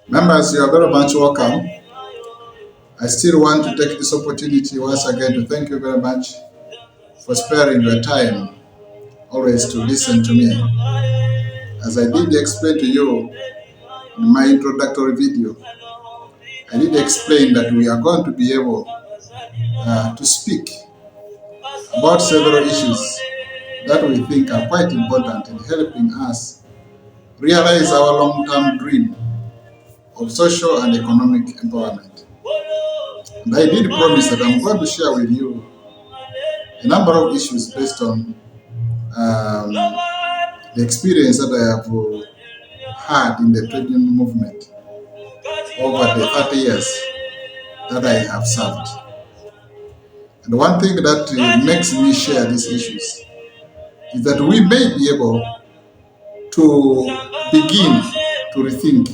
Members, you are very much welcome. I still want to take this opportunity once again to thank you very much for sparing your time always to listen to me. As I did explain to you in my introductory video, I did explain that we are going to be able to speak about several issues that we think are quite important in helping us realize our long-term dream of social and economic empowerment. And I did promise that I'm going to share with you a number of issues based on the experience that I have had in the trade union movement over the 30 years that I have served. And one thing that makes me share these issues is that we may be able to begin to rethink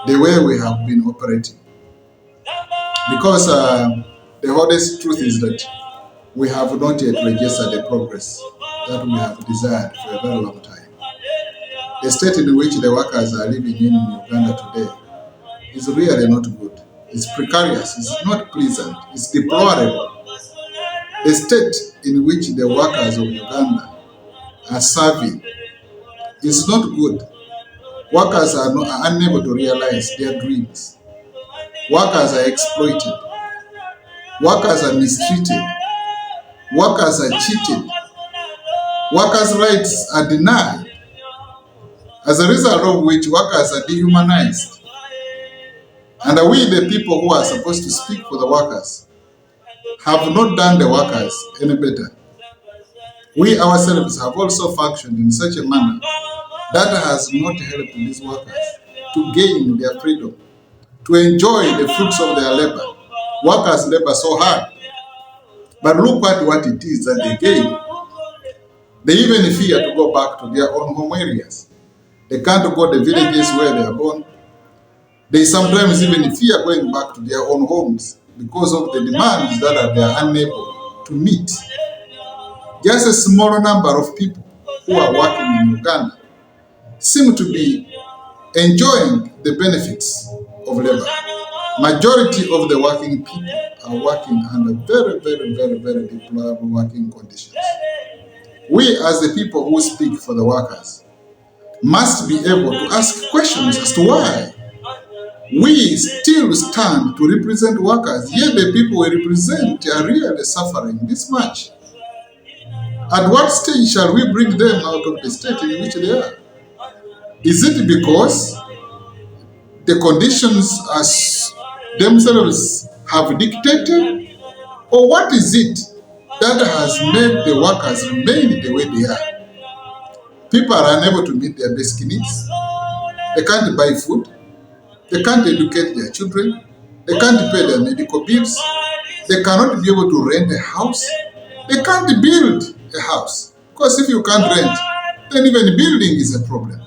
the way we have been operating. Because the honest truth is that we have not yet registered the progress that we have desired for a very long time. The state in which the workers are living in Uganda today is really not good. It's precarious, it's not pleasant, it's deplorable. The state in which the workers of Uganda are serving is not good. Workers are unable to realize their dreams. Workers are exploited. Workers are mistreated. Workers are cheated. Workers' rights are denied. As a result of which workers are dehumanized. And we, the people who are supposed to speak for the workers, have not done the workers any better. We ourselves have also functioned in such a manner that has not helped these workers to gain their freedom, to enjoy the fruits of their labor. Workers labor so hard, but look at what it is that they gain. They even fear to go back to their own home areas. They can't go to the villages where they are born. They sometimes even fear going back to their own homes because of the demands that they are unable to meet. Just a small number of people who are working in Uganda seem to be enjoying the benefits of labor. Majority of the working people are working under very, very, very, very deplorable working conditions. We, as the people who speak for the workers, must be able to ask questions as to why we still stand to represent workers, yet the people we represent are really suffering this much. At what stage shall we bring them out of the state in which they are? Is it because the conditions as themselves have dictated? Or what is it that has made the workers remain the way they are? People are unable to meet their basic needs. They can't buy food. They can't educate their children. They can't pay their medical bills. They cannot be able to rent a house. They can't build a house. Because if you can't rent, then even building is a problem.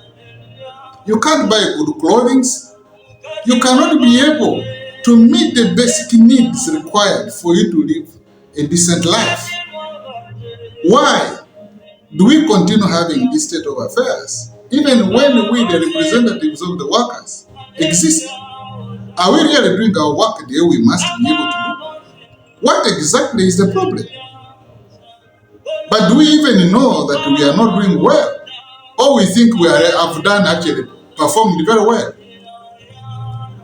You can't buy good clothing. You cannot be able to meet the basic needs required for you to live a decent life. Why do we continue having this state of affairs, even when we, the representatives of the workers, exist? Are we really doing our work the way we must be able to do? What exactly is the problem? But do we even know that we are not doing well? Or we think we have done actually performed very well?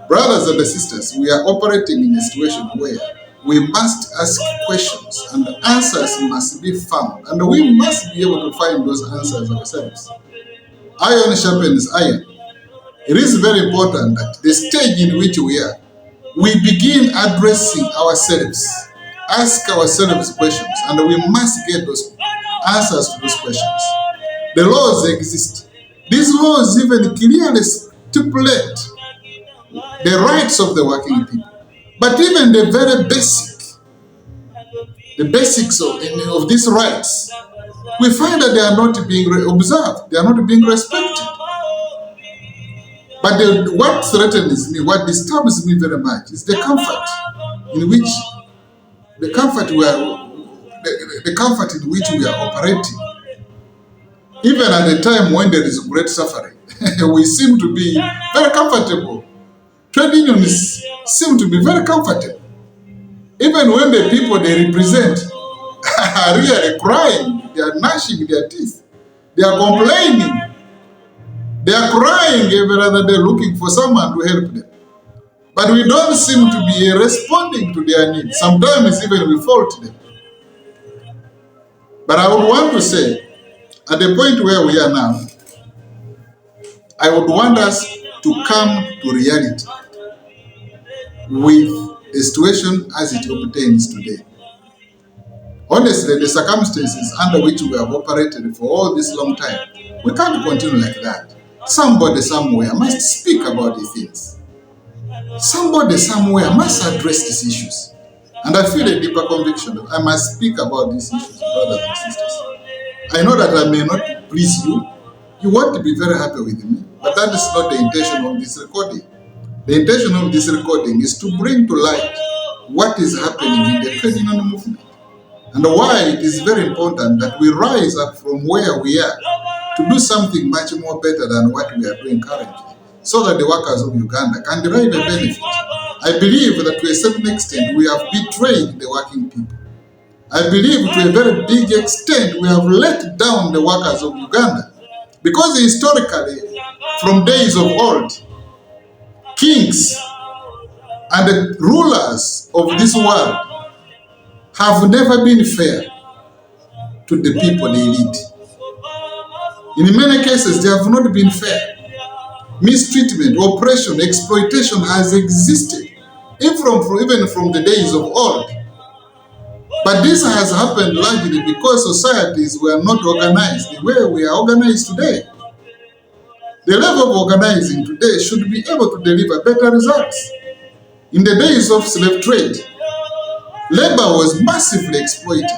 Brothers and sisters, we are operating in a situation where we must ask questions and answers must be found. And we must be able to find those answers ourselves. Iron sharpens iron. It is very important that the stage in which we are, we begin addressing ourselves, ask ourselves questions, and we must get those answers to those questions. The laws exist. These laws even clearly stipulate the rights of the working people. But even the very basics of these rights, we find that they are not being observed, they are not being respected. But what threatens me, what disturbs me very much is the comfort in which the comfort in which we are operating. Even at a time when there is great suffering, we seem to be very comfortable. Trade unions seem to be very comfortable. Even when the people they represent are really crying, they are gnashing their teeth, they are complaining, they are crying every other day looking for someone to help them. But we don't seem to be responding to their needs. Sometimes even we fault them. But I would want to say, at the point where we are now, I would want us to come to reality with the situation as it obtains today. Honestly, the circumstances under which we have operated for all this long time, we can't continue like that. Somebody somewhere must speak about these things. Somebody somewhere must address these issues. And I feel a deeper conviction that I must speak about these issues, brothers and sisters. I know that I may not please you. You want to be very happy with me, but that is not the intention of this recording. The intention of this recording is to bring to light what is happening in the trade union movement and why it is very important that we rise up from where we are to do something much more better than what we are doing currently, so that the workers of Uganda can derive a benefit. I believe that to a certain extent we have betrayed the working people. I believe to a very big extent we have let down the workers of Uganda, because historically, from days of old, kings and the rulers of this world have never been fair to the people they lead. In many cases, they have not been fair. Mistreatment, oppression, exploitation has existed, even from the days of old. But this has happened largely because societies were not organized the way we are organized today. The level of organizing today should be able to deliver better results. In the days of slave trade, labor was massively exploited.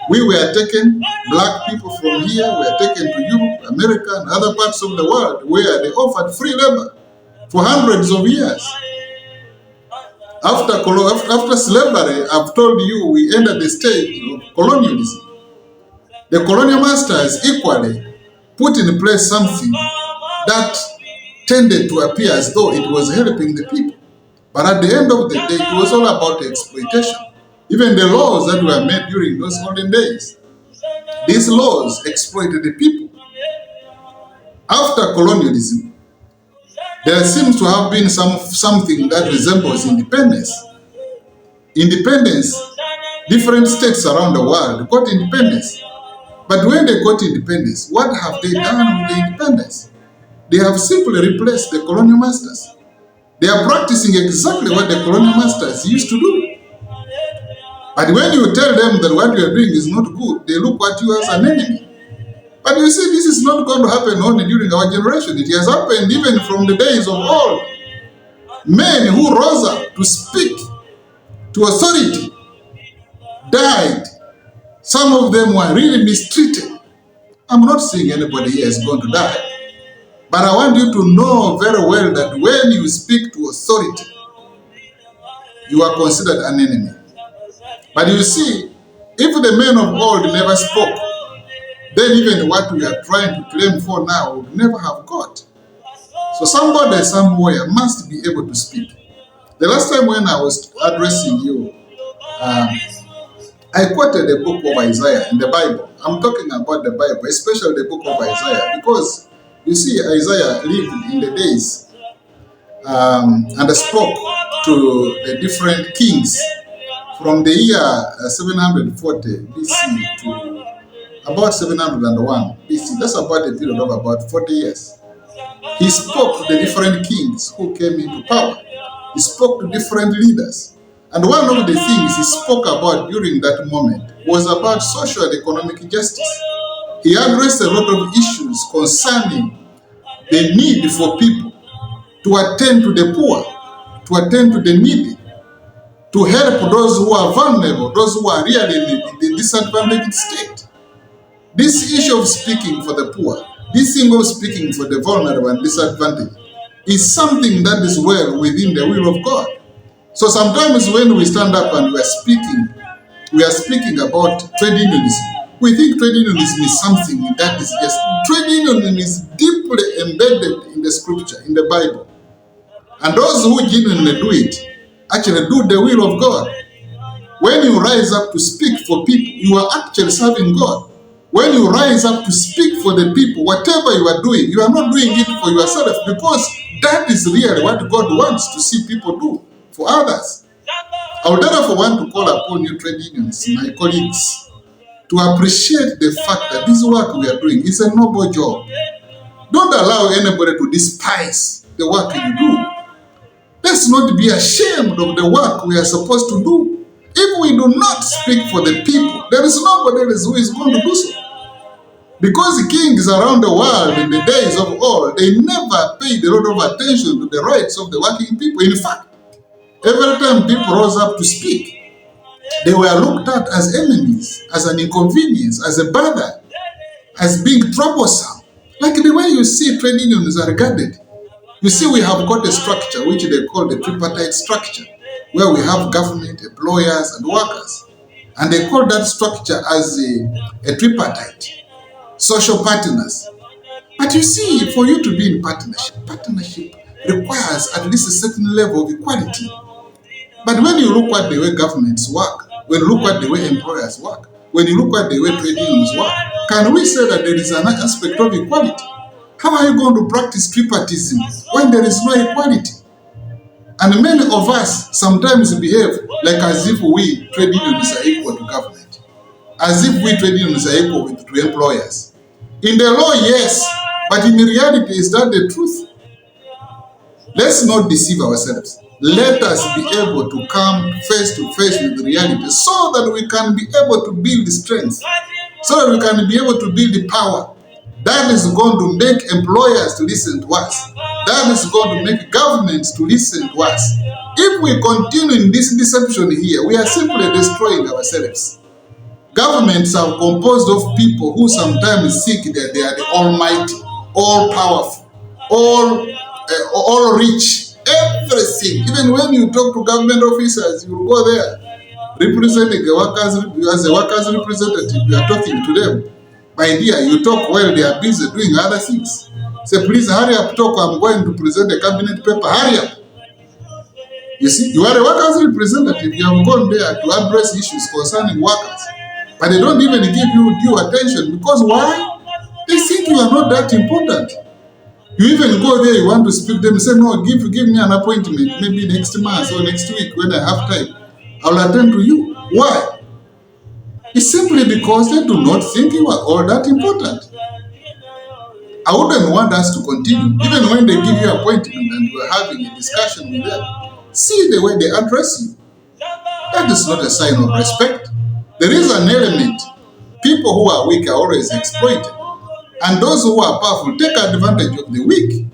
We were taken, black people from here were taken to Europe, America, and other parts of the world where they offered free labor for hundreds of years. After slavery, I've told you, we entered the stage of colonialism. The colonial masters equally put in place something that tended to appear as though it was helping the people. But at the end of the day, it was all about exploitation. Even the laws that were made during those olden days, these laws exploited the people. After colonialism, there seems to have been something that resembles independence. Independence, different states around the world got independence. But when they got independence, what have they done with the independence? They have simply replaced the colonial masters. They are practicing exactly what the colonial masters used to do. But when you tell them that what you are doing is not good, they look at you as an enemy. But you see, this is not going to happen only during our generation. It has happened even from the days of old. Men who rose up to speak to authority died. Some of them were really mistreated. I'm not saying anybody here is going to die. But I want you to know very well that when you speak to authority, you are considered an enemy. But you see, if the men of old never spoke, then even what we are trying to claim for now would never have got. So somebody somewhere must be able to speak. The last time when I was addressing you, I quoted the book of Isaiah in the Bible. I'm talking about the Bible, especially the book of Isaiah, because you see, Isaiah lived in the days and spoke to the different kings from the year 740 BC to about 701 BC. That's about a period of about 40 years. He spoke to the different kings who came into power. He spoke to different leaders. And one of the things he spoke about during that moment was about social and economic justice. He addressed a lot of issues concerning the need for people to attend to the poor, to attend to the needy, to help those who are vulnerable, those who are really in the disadvantaged state. This issue of speaking for the poor, this thing of speaking for the vulnerable and disadvantaged, is something that is well within the will of God. So sometimes when we stand up and we are speaking about trade unionism, we think trade unionism is something that is just... Trade unionism is deeply embedded in the scripture, in the Bible. And those who genuinely do it actually do the will of God. When you rise up to speak for people, you are actually serving God. When you rise up to speak for the people, whatever you are doing, you are not doing it for yourself, because that is really what God wants to see people do for others. I would therefore want to call upon you, trade unions, my colleagues, to appreciate the fact that this work we are doing is a noble job. Don't allow anybody to despise the work you do. Let's not be ashamed of the work we are supposed to do. If we do not speak for the people, there is nobody else who is going to do so. Because the kings around the world in the days of old, they never paid a lot of attention to the rights of the working people. In fact, every time people rose up to speak, they were looked at as enemies, as an inconvenience, as a bother, as being troublesome. Like the way you see trade unions are regarded. You see, we have got a structure which they call the tripartite structure, where we have government, employers, and workers. And they call that structure as a tripartite, social partners. But you see, for you to be in partnership requires at least a certain level of equality. But when you look at the way governments work, when you look at the way employers work, when you look at the way trade unions work, can we say that there is an aspect of equality? How are you going to practice tripartism when there is no equality? And many of us sometimes behave like as if we trade unions are equal to government, as if we trade unions are equal to employers. In the law, yes, but in reality, is that the truth? Let's not deceive ourselves. Let us be able to come face to face with reality so that we can be able to build strength, so that we can be able to build the power that is going to make employers to listen to us, that is going to make governments to listen to us. If we continue in this deception here, we are simply destroying ourselves. Governments are composed of people who sometimes think that they are the almighty, all powerful, all rich, everything. Even when you talk to government officers, you go there representing the workers, as a workers representative, you are talking to them. My dear, you talk while they are busy doing other things. Say, please hurry up, talk, I'm going to present a cabinet paper, hurry up. You see, you are a workers representative, you have gone there to address issues concerning workers. But they don't even give you due attention, because why? They think you are not that important. You even go there, you want to speak to them, say, no, give me an appointment, maybe next month or next week when I have time. I'll attend to you. Why? It's simply because they do not think you are all that important. I wouldn't want us to continue, even when they give you an appointment and you are having a discussion with them. See the way they address you. That is not a sign of respect. There is an element. People who are weak are always exploited. And those who are powerful take advantage of the weak.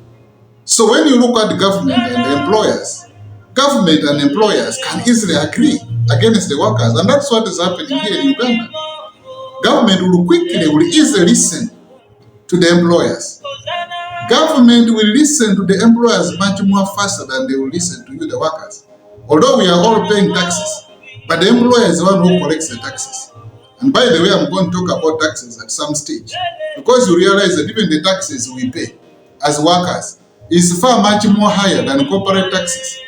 So when you look at the government and the employers, government and employers can easily agree against the workers. And that's what is happening here in Uganda. Government will easily listen to the employers. Government will listen to the employers much more faster than they will listen to you, the workers. Although we are all paying taxes, but the employer is the one who collects the taxes. And by the way, I'm going to talk about taxes at some stage, because you realize that even the taxes we pay as workers is far much more higher than corporate taxes.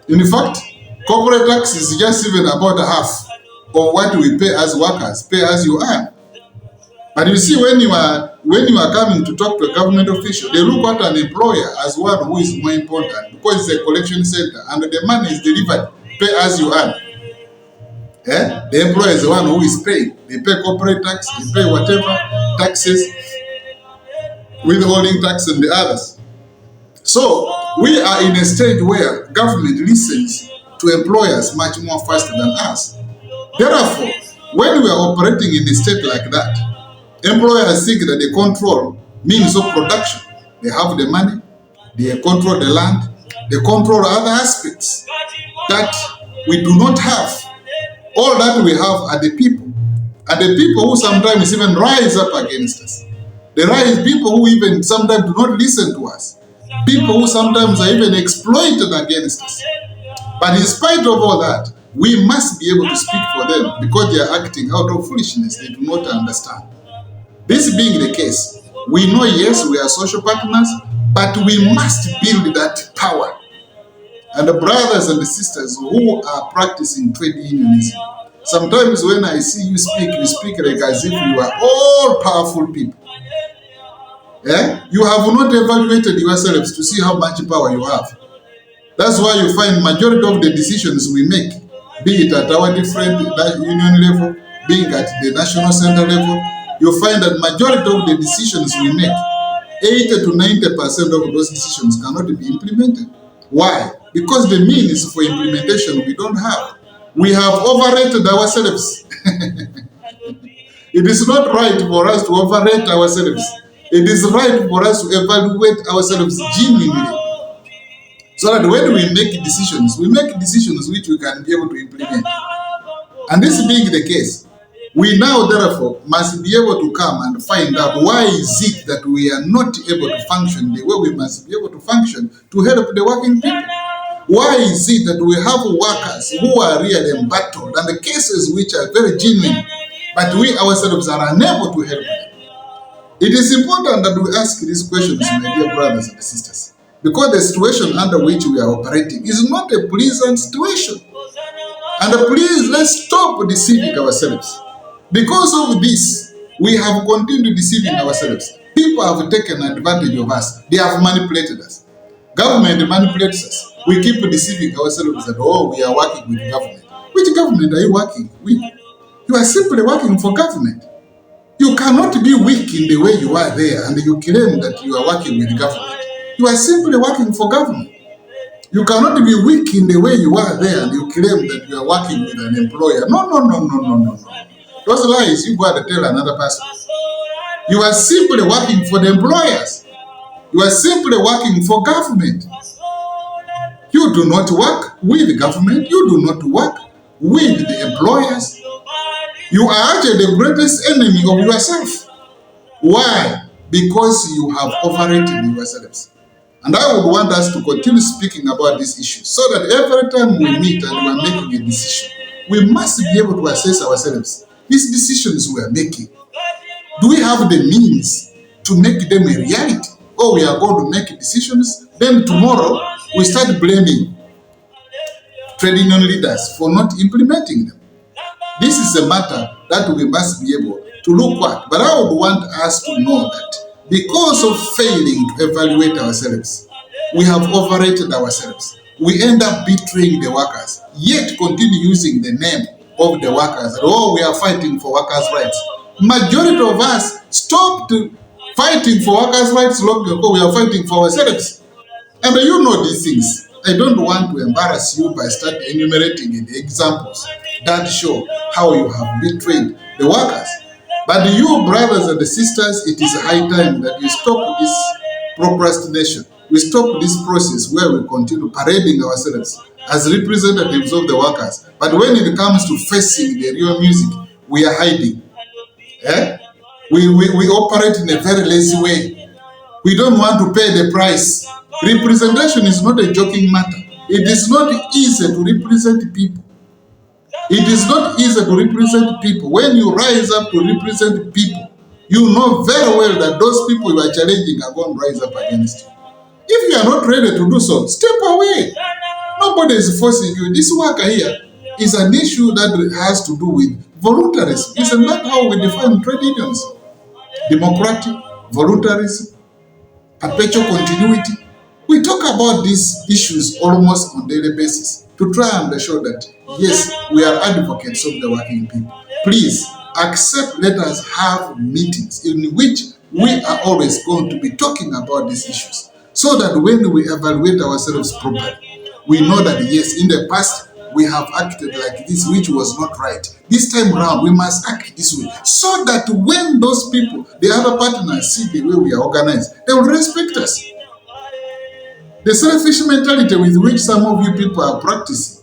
In fact, corporate tax is just even about half of what we pay as workers, pay as you earn. But you see, when you are coming to talk to a government official, they look at an employer as one who is more important, because it's a collection center and the money is delivered, pay as you earn. The employer is the one who is paying. They pay corporate tax, they pay whatever taxes, withholding tax and the others. So we are in a stage where government listens to employers much more faster than us. Therefore, when we are operating in a state like that, employers think that they control means of production. They have the money, they control the land, they control other aspects that we do not have. All that we have are the people. And the people who sometimes even rise up against us. There are people who even sometimes do not listen to us. People who sometimes are even exploited against us. But in spite of all that, We must be able to speak for them because they are acting out of foolishness. They do not understand. This being the case, we know, yes, we are social partners, but we must build that power. And the brothers and the sisters who are practicing trade unionism, sometimes when I see you speak like as if you are all powerful people. You have not evaluated yourselves to see how much power you have. That's why you find majority of the decisions we make, be it at our different union level, being at the national center level, you find that majority of the decisions we make, 80 to 90% of those decisions cannot be implemented. Why? Because the means for implementation we don't have. We have overrated ourselves. It is not right for us to overrate ourselves. It is right for us to evaluate ourselves genuinely. So that when we make decisions which we can be able to implement. And this being the case, we now therefore must be able to come and find out why is it that we are not able to function the way we must be able to function to help the working people. Why is it that we have workers who are really embattled and the cases which are very genuine, but we ourselves are unable to help them? It is important that we ask these questions, my dear brothers and sisters, because the situation under which we are operating is not a pleasant situation. And please, let's stop deceiving ourselves. Because of this, we have continued deceiving ourselves. People have taken advantage of us. They have manipulated us. Government manipulates us. We keep deceiving ourselves that, oh, we are working with government. Which government are you working with? You are simply working for government. You cannot be weak in the way you are there and you claim that you are working with government. You are simply working for government. You cannot be weak in the way you are there and you claim that you are working with an employer. No. Those lies, you go and tell another person. You are simply working for the employers. You are simply working for government. You do not work with the government. You do not work with the employers. You are actually the greatest enemy of yourself. Why? Because you have overrated yourselves. And I would want us to continue speaking about this issue so that every time we meet and we are making a decision, we must be able to assess ourselves. These decisions we are making, do we have the means to make them a reality? Or we are going to make decisions, then tomorrow we start blaming trade union leaders for not implementing them. This is a matter that we must be able to look at. But I would want us to know that because of failing to evaluate ourselves, we have overrated ourselves. We end up betraying the workers, yet continue using the name of the workers. Oh, we are fighting for workers' rights. Majority of us stopped fighting for workers' rights long ago. We are fighting for ourselves. And you know these things. I don't want to embarrass you by starting enumerating the examples that show how you have betrayed the workers. But you, brothers and sisters, it is high time that you stop this procrastination. We stop this process where we continue parading ourselves as representatives of the workers. But when it comes to facing the real music, we are hiding. We operate in a very lazy way. We don't want to pay the price. Representation is not a joking matter. It is not easy to represent people. It is not easy to represent people. When you rise up to represent people, you know very well that those people you are challenging are going to rise up against you. If you are not ready to do so, step away. Nobody is forcing you. This worker here is an issue that has to do with voluntarism. Isn't that how we define trade unions? Democratic, voluntarism, perpetual continuity. We talk about these issues almost on a daily basis to try and show that, yes, we are advocates of the working people. Please accept, let us have meetings in which we are always going to be talking about these issues so that when we evaluate ourselves properly, we know that, yes, in the past, we have acted like this, which was not right. This time around, we must act this way so that when those people, the other partners, see the way we are organized, they will respect us. The selfish mentality with which some of you people are practicing,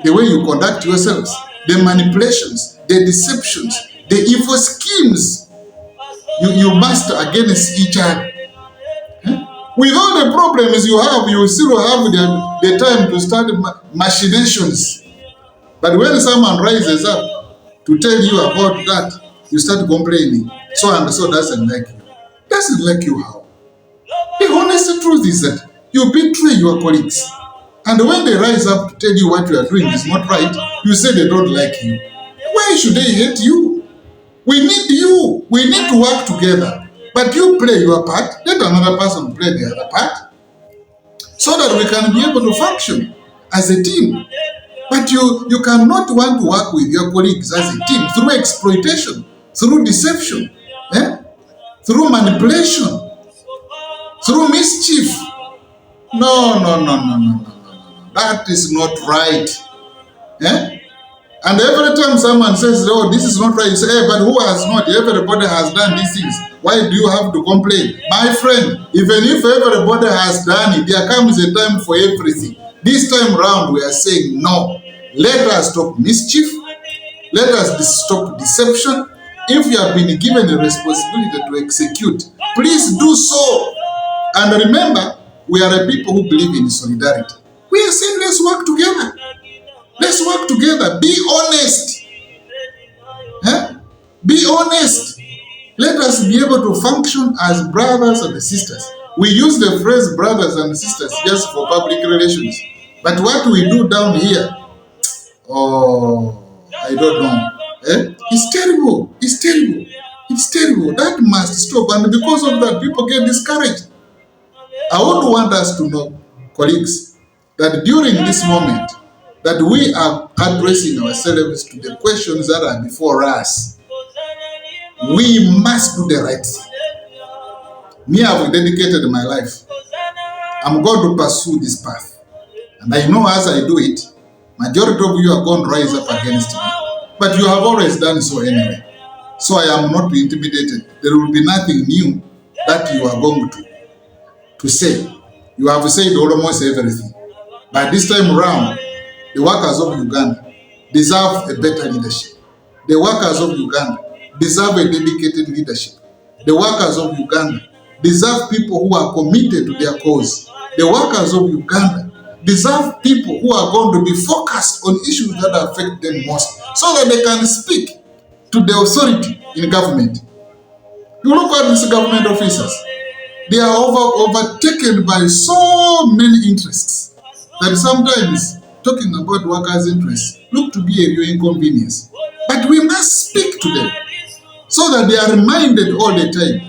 the way you conduct yourselves, the manipulations, the deceptions, the evil schemes you master against each other. With all the problems you have, you still have the time to start machinations. But when someone rises up to tell you about that, you start complaining. So and so doesn't like you. Doesn't like you how? The honest truth is that you betray your colleagues. And when they rise up to tell you what you are doing is not right, you say they don't like you. Why should they hate you? We need you. We need to work together. But you play your part, let another person play the other part, so that we can be able to function as a team. But you cannot want to work with your colleagues as a team through exploitation, through deception, through manipulation, through mischief. No, no, no, no, no, no, no. That is not right. And every time someone says, oh, this is not right, you say, hey, but who has not? Everybody has done these things. Why do you have to complain? My friend, even if everybody has done it, there comes a time for everything. This time round, we are saying, no. Let us stop mischief. Let us stop deception. If you have been given a responsibility to execute, please do so. And remember, we are a people who believe in solidarity. We are saying, let's work together. Let's work together. Be honest. Be honest. Let us be able to function as brothers and sisters. We use the phrase brothers and sisters just for public relations. But what we do down here, oh, I don't know. It's terrible. It's terrible. It's terrible. That must stop. And because of that, people get discouraged. I would want us to know, colleagues, that during this moment, that we are addressing ourselves to the questions that are before us, we must do the right thing. Me, I've dedicated my life. I'm going to pursue this path. And I know as I do it, majority of you are going to rise up against me. But you have always done so anyway. So I am not intimidated. There will be nothing new that you are going to say. You have said almost everything. But this time around, the workers of Uganda deserve a better leadership. The workers of Uganda deserve a dedicated leadership. The workers of Uganda deserve people who are committed to their cause. The workers of Uganda deserve people who are going to be focused on issues that affect them most, so that they can speak to the authority in government. You look at these government officers, they are overtaken by so many interests that sometimes talking about workers' interests look to be a real inconvenience. But we must speak to them so that they are reminded all the time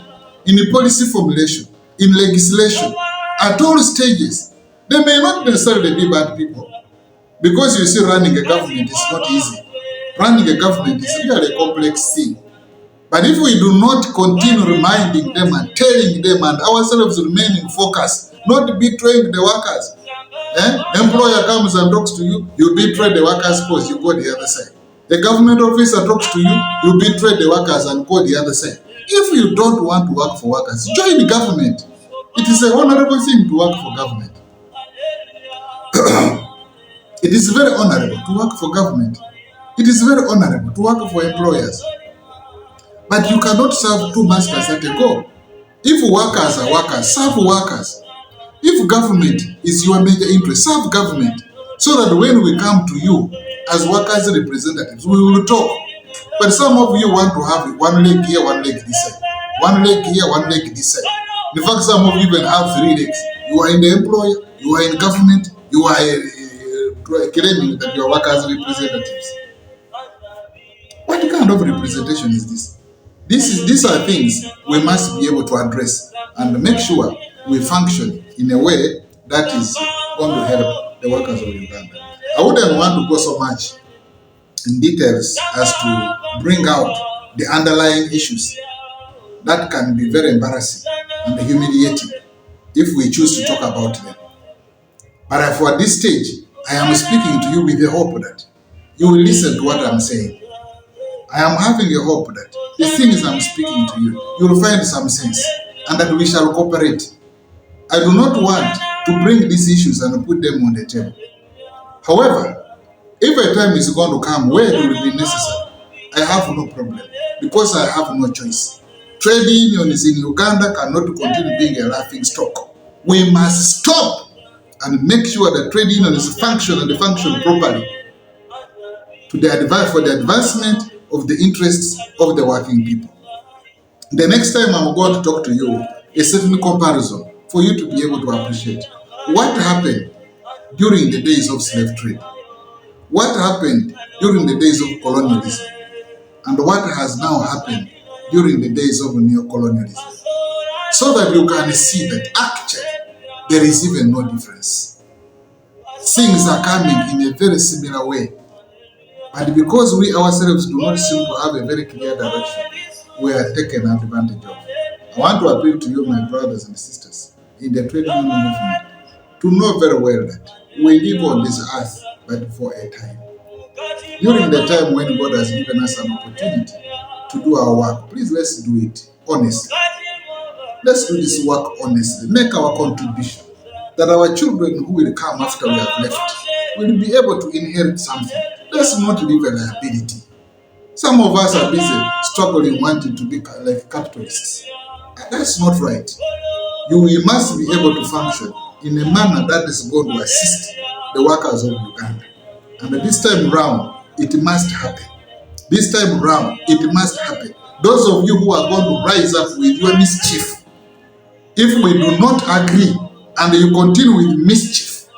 in the policy formulation, in legislation, at all stages. They may not necessarily be bad people, because you see, running a government is not easy. Running a government is really a complex thing. But if we do not continue reminding them and telling them and ourselves remaining focused, not betraying the workers, employer comes and talks to you, you betray the workers cause, you go the other side. The government officer talks to you, you betray the workers and go the other side. If you don't want to work for workers, join the government. It is a honorable thing to work for government. It is very honorable to work for government. It is very honorable to work for employers. But you cannot serve two masters at a go. If workers are workers, serve workers. If government is your major interest, serve government. So that when we come to you as workers' representatives, we will talk. But some of you want to have one leg here, one leg this side. One leg here, one leg this side. In fact, some of you even have 3 legs. You are in the employer, you are in government, you are claiming that you are workers' representatives. What kind of representation is this? These are things we must be able to address and make sure we function in a way that is going to help the workers of Uganda. I wouldn't want to go so much in details as to bring out the underlying issues that can be very embarrassing and humiliating if we choose to talk about them. But for this stage, I am speaking to you with the hope that you will listen to what I'm saying. I am having a hope that the things I'm speaking to you, you will find some sense and that we shall cooperate. I do not want to bring these issues and put them on the table. However, if a time is going to come where it will be necessary, I have no problem because I have no choice. Trade unions in Uganda cannot continue being a laughing stock. We must stop and make sure that trade unions function and function properly. for the advancement of the interests of the working people. The next time I'm going to talk to you, a certain comparison for you to be able to appreciate what happened during the days of slave trade, what happened during the days of colonialism, and what has now happened during the days of neo-colonialism, so that you can see that actually there is even no difference. Things are coming in a very similar way. And because we ourselves do not seem to have a very clear direction, we are taken advantage of. I want to appeal to you, my brothers and sisters, in the trade union movement, to know very well that we live on this earth but for a time. During the time when God has given us an opportunity to do our work, please let's do it honestly. Let's do this work honestly. Make our contribution, that our children who will come after we have left will be able to inherit something. Let's not leave a liability. Some of us are busy struggling, wanting to be like capitalists. That's not right. We must be able to function in a manner that is going to assist the workers of Uganda. And this time round, it must happen. This time round, it must happen. Those of you who are going to rise up with your mischief, if we do not agree and you continue with mischief,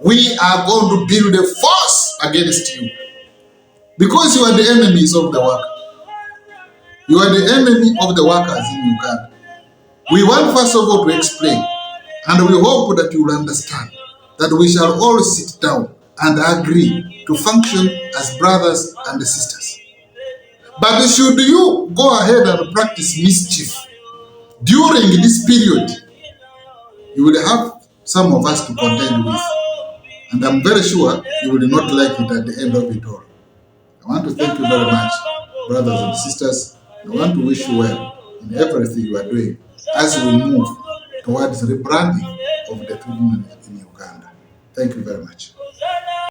we are going to build a force against you. Because you are the enemies of the work. You are the enemy of the workers in Uganda. We want first of all to explain, and we hope that you will understand that we shall all sit down and agree to function as brothers and sisters. But should you go ahead and practice mischief during this period, you will have some of us to contend with. And I'm very sure you will not like it at the end of it all. I want to thank you very much, brothers and sisters. I want to wish you well in everything you are doing as we move towards rebranding of the trade union in Uganda. Thank you very much.